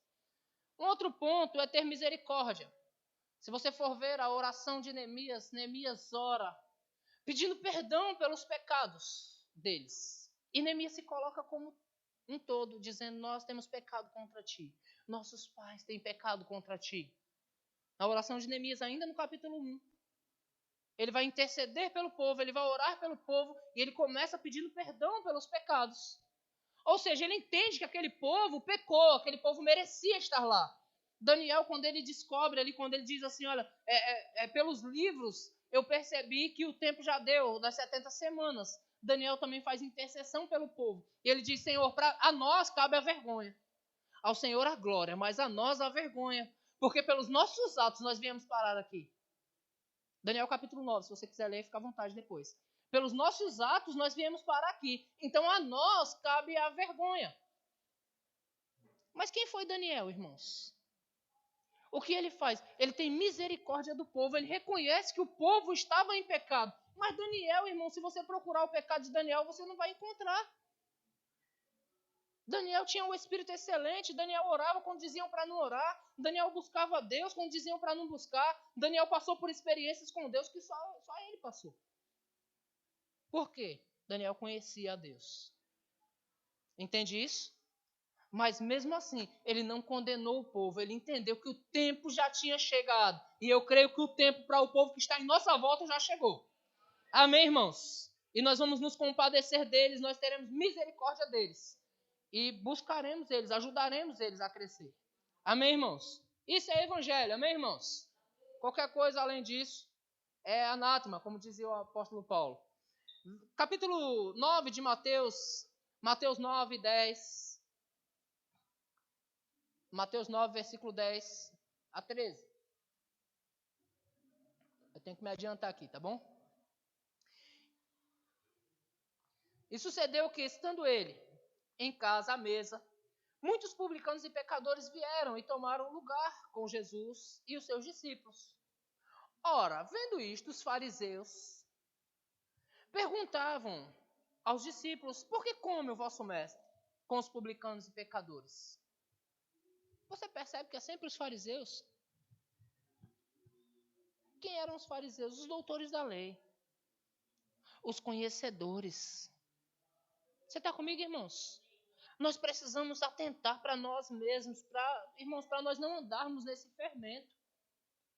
Um outro ponto é ter misericórdia. Se você for ver a oração de Neemias, Neemias ora pedindo perdão pelos pecados deles. E Neemias se coloca como um todo, dizendo, nós temos pecado contra ti. Nossos pais têm pecado contra ti. Na oração de Neemias, ainda no capítulo 1. Ele vai interceder pelo povo, ele vai orar pelo povo, e ele começa pedindo perdão pelos pecados. Ou seja, ele entende que aquele povo pecou, aquele povo merecia estar lá. Daniel, quando ele descobre ali, quando ele diz assim, olha, pelos livros eu percebi que o tempo já deu, das 70 semanas. Daniel também faz intercessão pelo povo. E ele diz, Senhor, a nós cabe a vergonha. Ao Senhor a glória, mas a nós a vergonha. Porque pelos nossos atos nós viemos parar aqui. Daniel capítulo 9, se você quiser ler, fica à vontade depois. Pelos nossos atos nós viemos parar aqui. Então a nós cabe a vergonha. Mas quem foi Daniel, irmãos? O que ele faz? Ele tem misericórdia do povo, ele reconhece que o povo estava em pecado. Mas Daniel, irmão, se você procurar o pecado de Daniel, você não vai encontrar. Daniel tinha um espírito excelente, Daniel orava quando diziam para não orar, Daniel buscava a Deus quando diziam para não buscar, Daniel passou por experiências com Deus que só ele passou. Por quê? Daniel conhecia a Deus. Entende isso? Mas mesmo assim, ele não condenou o povo, ele entendeu que o tempo já tinha chegado. E eu creio que o tempo para o povo que está em nossa volta já chegou. Amém, irmãos? E nós vamos nos compadecer deles, nós teremos misericórdia deles. E buscaremos eles, ajudaremos eles a crescer. Amém, irmãos? Isso é evangelho, amém, irmãos? Qualquer coisa além disso é anátema, como dizia o apóstolo Paulo. Capítulo 9 de Mateus, Mateus 9, 10... Mateus 9, versículo 10 a 13. Eu tenho que me adiantar aqui, tá bom? E sucedeu que, estando ele em casa à mesa, muitos publicanos e pecadores vieram e tomaram lugar com Jesus e os seus discípulos. Ora, vendo isto, os fariseus perguntavam aos discípulos, por que come o vosso mestre com os publicanos e pecadores? Você percebe que é sempre os fariseus? Quem eram os fariseus? Os doutores da lei. Os conhecedores. Você está comigo, irmãos? Nós precisamos atentar para nós mesmos, irmãos, para nós não andarmos nesse fermento.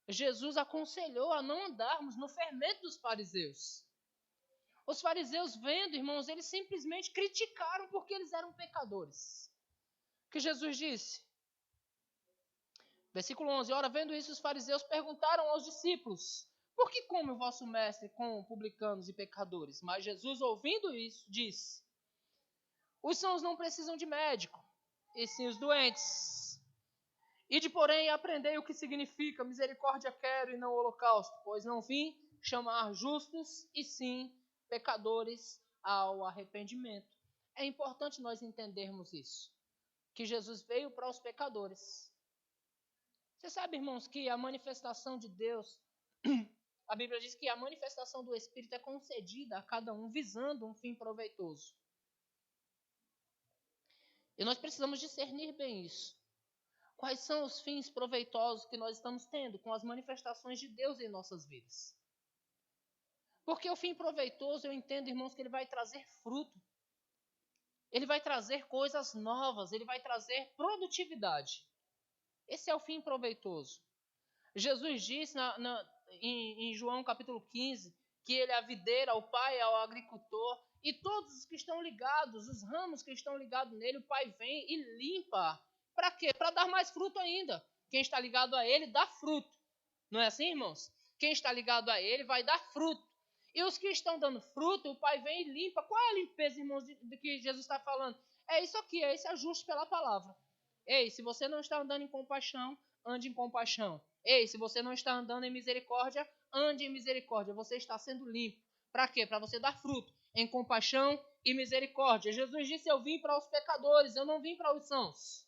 Jesus aconselhou a não andarmos no fermento dos fariseus. Os fariseus vendo, irmãos, eles simplesmente criticaram porque eles eram pecadores. O que Jesus disse? Versículo 11. Ora, vendo isso, os fariseus perguntaram aos discípulos, por que come o vosso mestre com publicanos e pecadores? Mas Jesus, ouvindo isso, disse, os sãos não precisam de médico, e sim os doentes. Ide, porém, aprendei o que significa misericórdia quero e não holocausto, pois não vim chamar justos, e sim pecadores ao arrependimento. É importante nós entendermos isso, que Jesus veio para os pecadores. Você sabe, irmãos, que a manifestação de Deus, a Bíblia diz que a manifestação do Espírito é concedida a cada um visando um fim proveitoso. E nós precisamos discernir bem isso. Quais são os fins proveitosos que nós estamos tendo com as manifestações de Deus em nossas vidas? Porque o fim proveitoso, eu entendo, irmãos, que ele vai trazer fruto. Ele vai trazer coisas novas, ele vai trazer produtividade. Esse é o fim proveitoso. Jesus disse em João capítulo 15, que ele é a videira, o pai é o agricultor, e todos os que estão ligados, os ramos que estão ligados nele, o pai vem e limpa. Para quê? Para dar mais fruto ainda. Quem está ligado a ele dá fruto. Não é assim, irmãos? Quem está ligado a ele vai dar fruto. E os que estão dando fruto, o pai vem e limpa. Qual é a limpeza, irmãos, de que Jesus está falando? É isso aqui, é esse ajuste pela palavra. Ei, se você não está andando em compaixão, ande em compaixão. Ei, se você não está andando em misericórdia, ande em misericórdia. Você está sendo limpo. Para quê? Para você dar fruto em compaixão e misericórdia. Jesus disse, eu vim para os pecadores, eu não vim para os sãos.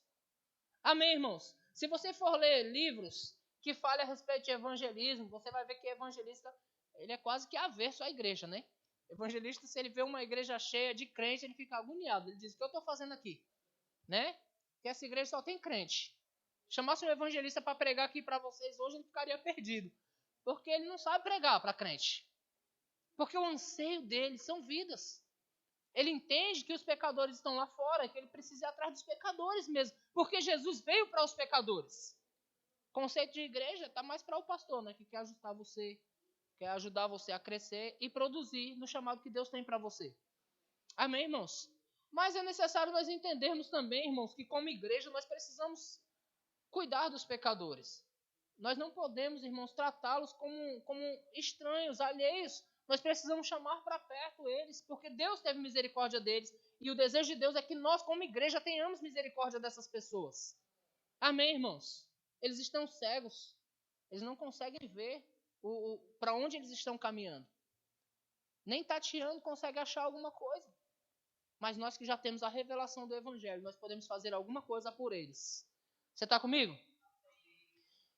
Amém, irmãos? Se você for ler livros que falem a respeito de evangelismo, você vai ver que evangelista, ele é quase que averso à igreja, né? Evangelista, se ele vê uma igreja cheia de crente, ele fica agoniado. Ele diz, o que eu estou fazendo aqui? Né? Porque essa igreja só tem crente. Chamasse um evangelista para pregar aqui para vocês hoje, ele ficaria perdido. Porque ele não sabe pregar para crente. Porque o anseio dele são vidas. Ele entende que os pecadores estão lá fora, que ele precisa ir atrás dos pecadores mesmo. Porque Jesus veio para os pecadores. O conceito de igreja está mais para o pastor, né? Que quer ajustar você, quer ajudar você a crescer e produzir no chamado que Deus tem para você. Amém, irmãos? Mas é necessário nós entendermos também, irmãos, que como igreja nós precisamos cuidar dos pecadores. Nós não podemos, irmãos, tratá-los como estranhos, alheios. Nós precisamos chamar para perto eles, porque Deus teve misericórdia deles. E o desejo de Deus é que nós, como igreja, tenhamos misericórdia dessas pessoas. Amém, irmãos? Eles estão cegos. Eles não conseguem ver para onde eles estão caminhando. Nem tateando consegue achar alguma coisa. Mas nós que já temos a revelação do Evangelho, nós podemos fazer alguma coisa por eles. Você está comigo?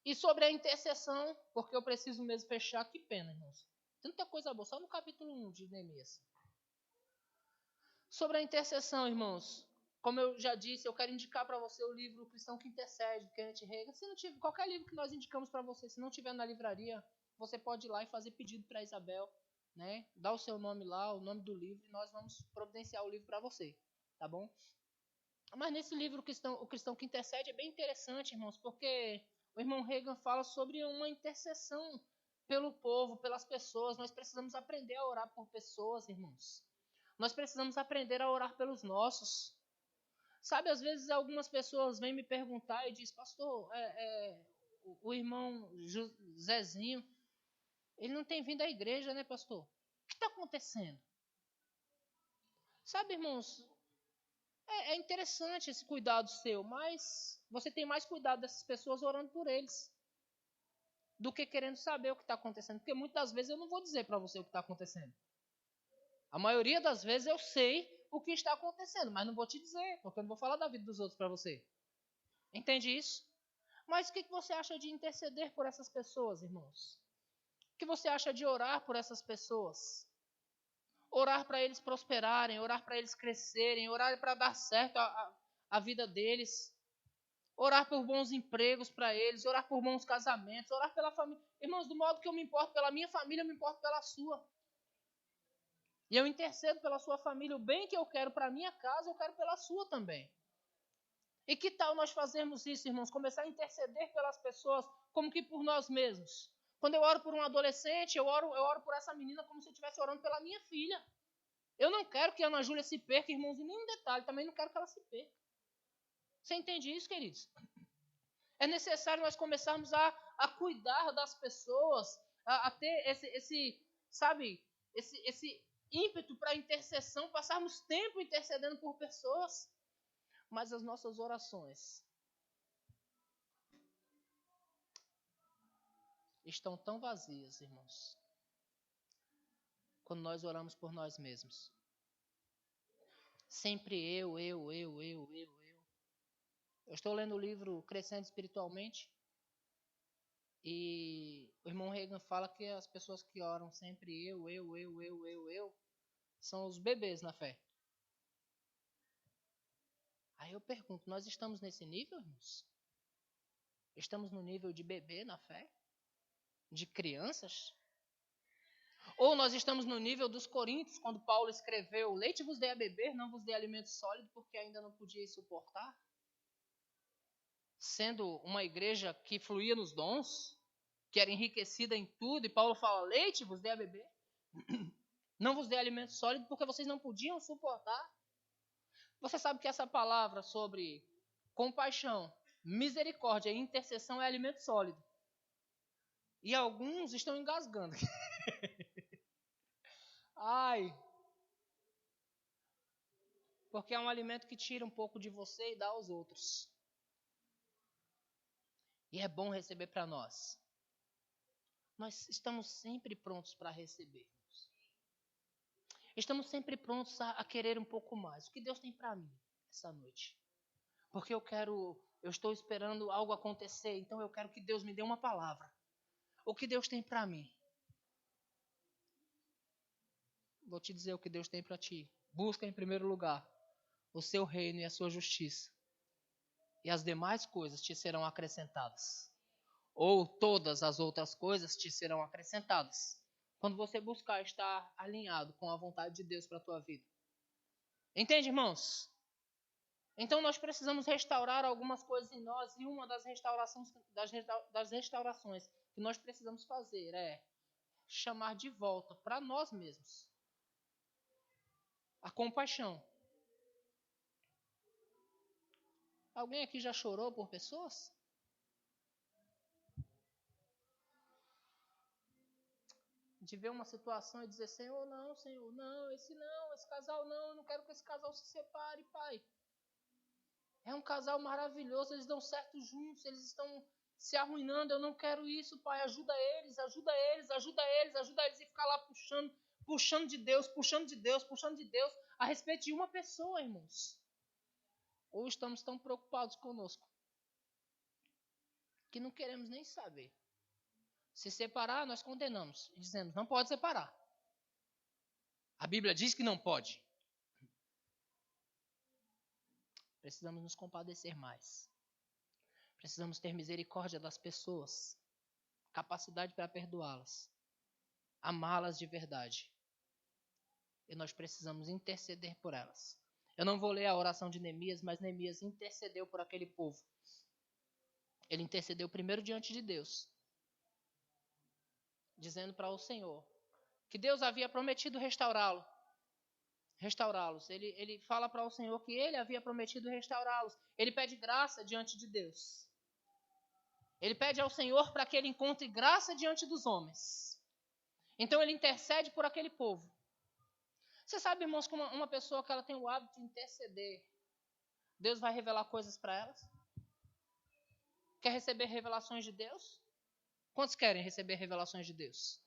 E sobre a intercessão, porque eu preciso mesmo fechar, que pena, irmãos. Tanta coisa boa, só no capítulo 1 de Neemias. Sobre a intercessão, irmãos, como eu já disse, eu quero indicar para você o livro O Cristão que Intercede, de Kenneth Hagin. Se não tiver, qualquer livro que nós indicamos para você, se não tiver na livraria, você pode ir lá e fazer pedido para a Isabel, né? Dá o seu nome lá, o nome do livro, e nós vamos providenciar o livro para você, tá bom? Mas nesse livro, O Cristão que Intercede, é bem interessante, irmãos, porque o irmão Hagin fala sobre uma intercessão pelo povo, pelas pessoas. Nós precisamos aprender a orar por pessoas, irmãos. Nós precisamos aprender a orar pelos nossos. Sabe, às vezes algumas pessoas vêm me perguntar e dizem, pastor, o irmão Zezinho, ele não tem vindo à igreja, né, pastor? O que está acontecendo? Sabe, irmãos, é interessante esse cuidado seu, mas você tem mais cuidado dessas pessoas orando por eles do que querendo saber o que está acontecendo. Porque muitas vezes eu não vou dizer para você o que está acontecendo. A maioria das vezes eu sei o que está acontecendo, mas não vou te dizer, porque eu não vou falar da vida dos outros para você. Entende isso? Mas o que você acha de interceder por essas pessoas, irmãos? O que você acha de orar por essas pessoas? Orar para eles prosperarem, orar para eles crescerem, orar para dar certo a vida deles. Orar por bons empregos para eles, orar por bons casamentos, orar pela família. Irmãos, do modo que eu me importo pela minha família, eu me importo pela sua. E eu intercedo pela sua família. O bem que eu quero para a minha casa, eu quero pela sua também. E que tal nós fazermos isso, irmãos? Começar a interceder pelas pessoas como que por nós mesmos. Quando eu oro por um adolescente, eu oro por essa menina como se eu estivesse orando pela minha filha. Eu não quero que a Ana Júlia se perca, irmãos, em nenhum detalhe. Também não quero que ela se perca. Você entende isso, queridos? É necessário nós começarmos a cuidar das pessoas, a ter esse ímpeto para intercessão, passarmos tempo intercedendo por pessoas, mas as nossas orações estão tão vazias, irmãos, quando nós oramos por nós mesmos. Sempre eu. Eu estou lendo o livro Crescendo Espiritualmente e o irmão Hagin fala que as pessoas que oram sempre eu, são os bebês na fé. Aí eu pergunto, nós estamos nesse nível, irmãos? Estamos no nível de bebê na fé? De crianças? Ou nós estamos no nível dos Coríntios, quando Paulo escreveu, leite vos dei a beber, não vos dei alimento sólido, porque ainda não podíeis suportar? Sendo uma igreja que fluía nos dons, que era enriquecida em tudo, e Paulo fala, leite vos dei a beber, não vos dei alimento sólido, porque vocês não podiam suportar. Você sabe que essa palavra sobre compaixão, misericórdia e intercessão é alimento sólido. E alguns estão engasgando. Ai, porque é um alimento que tira um pouco de você e dá aos outros. E é bom receber para nós. Nós estamos sempre prontos para receber. Estamos sempre prontos a querer um pouco mais. O que Deus tem para mim essa noite? Porque eu estou esperando algo acontecer, então eu quero que Deus me dê uma palavra. O que Deus tem para mim? Vou te dizer o que Deus tem para ti. Busca em primeiro lugar o seu reino e a sua justiça. E as demais coisas te serão acrescentadas. Ou todas as outras coisas te serão acrescentadas. Quando você buscar estar alinhado com a vontade de Deus para a tua vida. Entende, irmãos? Então nós precisamos restaurar algumas coisas em nós. E uma das restaurações que nós precisamos fazer é chamar de volta para nós mesmos a compaixão. Alguém aqui já chorou por pessoas? De ver uma situação e dizer, Senhor, não, esse casal não, eu não quero que esse casal se separe, Pai. É um casal maravilhoso, eles dão certo juntos, eles estão se arruinando, eu não quero isso, Pai, ajuda eles, e ficar lá puxando de Deus, a respeito de uma pessoa, irmãos. Ou estamos tão preocupados conosco, que não queremos nem saber. Se separar, nós condenamos e dizemos, não pode separar. A Bíblia diz que não pode. Precisamos nos compadecer mais. Precisamos ter misericórdia das pessoas, capacidade para perdoá-las, amá-las de verdade. E nós precisamos interceder por elas. Eu não vou ler a oração de Neemias, mas Neemias intercedeu por aquele povo. Ele intercedeu primeiro diante de Deus, dizendo para o Senhor que Deus havia prometido restaurá-los. Ele fala para o Senhor que ele havia prometido restaurá-los. Ele pede graça diante de Deus. Ele pede ao Senhor para que ele encontre graça diante dos homens. Então ele intercede por aquele povo. Você sabe, irmãos, que uma pessoa que ela tem o hábito de interceder, Deus vai revelar coisas para elas? Quer receber revelações de Deus? Quantos querem receber revelações de Deus?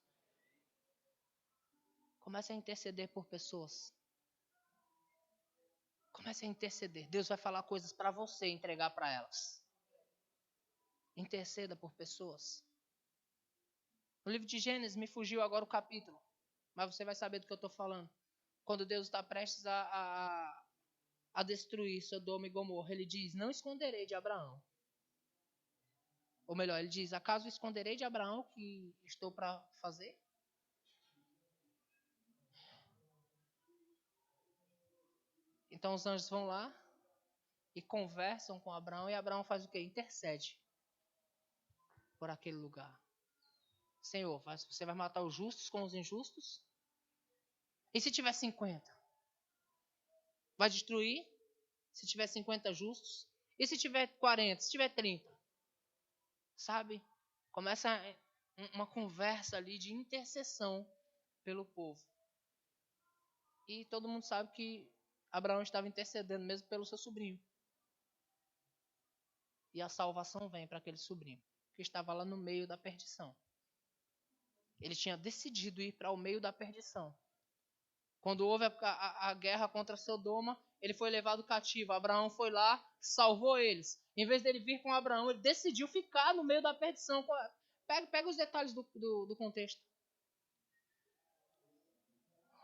Comece a interceder por pessoas. Comece a interceder. Deus vai falar coisas para você entregar para elas. Interceda por pessoas. No livro de Gênesis, me fugiu agora o capítulo, mas você vai saber do que eu estou falando. Quando Deus está prestes a destruir Sodoma e Gomorra, ele diz, não esconderei de Abraão. Ou melhor, ele diz, acaso esconderei de Abraão o que estou para fazer? Então os anjos vão lá e conversam com Abraão, e Abraão faz o quê? Intercede por aquele lugar. Senhor, você vai matar os justos com os injustos? E se tiver 50? Vai destruir? Se tiver 50 justos? E se tiver 40? Se tiver 30? Sabe? Começa uma conversa ali de intercessão pelo povo. E todo mundo sabe que Abraão estava intercedendo mesmo pelo seu sobrinho. E a salvação vem para aquele sobrinho, que estava lá no meio da perdição. Ele tinha decidido ir para o meio da perdição. Quando houve a guerra contra Sodoma, ele foi levado cativo. Abraão foi lá, salvou eles. Em vez dele vir com Abraão, ele decidiu ficar no meio da perdição. Pega os detalhes do contexto.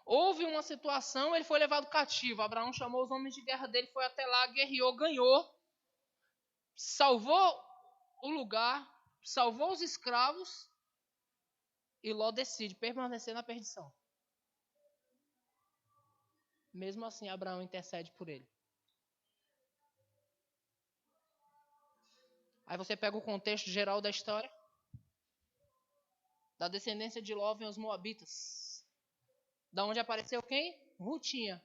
Houve uma situação, ele foi levado cativo. Abraão chamou os homens de guerra dele, foi até lá, guerreou, ganhou. Salvou o lugar, salvou os escravos. E Ló decide permanecer na perdição. Mesmo assim, Abraão intercede por ele. Aí você pega o contexto geral da história. Da descendência de Ló vem os moabitas. Da onde apareceu quem? Rutinha.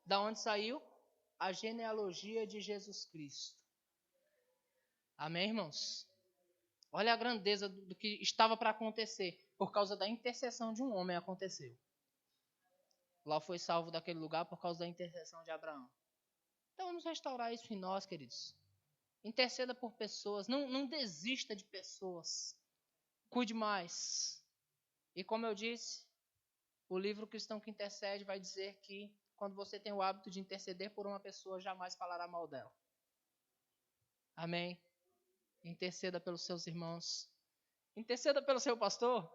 Da onde saiu? A genealogia de Jesus Cristo. Amém, irmãos? Olha a grandeza do que estava para acontecer. Por causa da intercessão de um homem aconteceu. Ló foi salvo daquele lugar por causa da intercessão de Abraão. Então vamos restaurar isso em nós, queridos. Interceda por pessoas. Não desista de pessoas. Cuide mais. E como eu disse, o livro Cristão que Intercede vai dizer que quando você tem o hábito de interceder por uma pessoa, jamais falará mal dela. Amém? Interceda pelos seus irmãos. Interceda pelo seu pastor.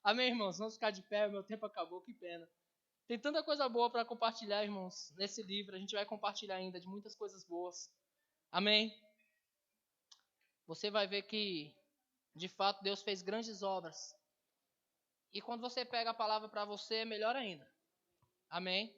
Amém, irmãos? Vamos ficar de pé, meu tempo acabou, que pena. Tem tanta coisa boa para compartilhar, irmãos, nesse livro. A gente vai compartilhar ainda de muitas coisas boas. Amém? Você vai ver que, de fato, Deus fez grandes obras. E quando você pega a palavra para você, é melhor ainda. Amém?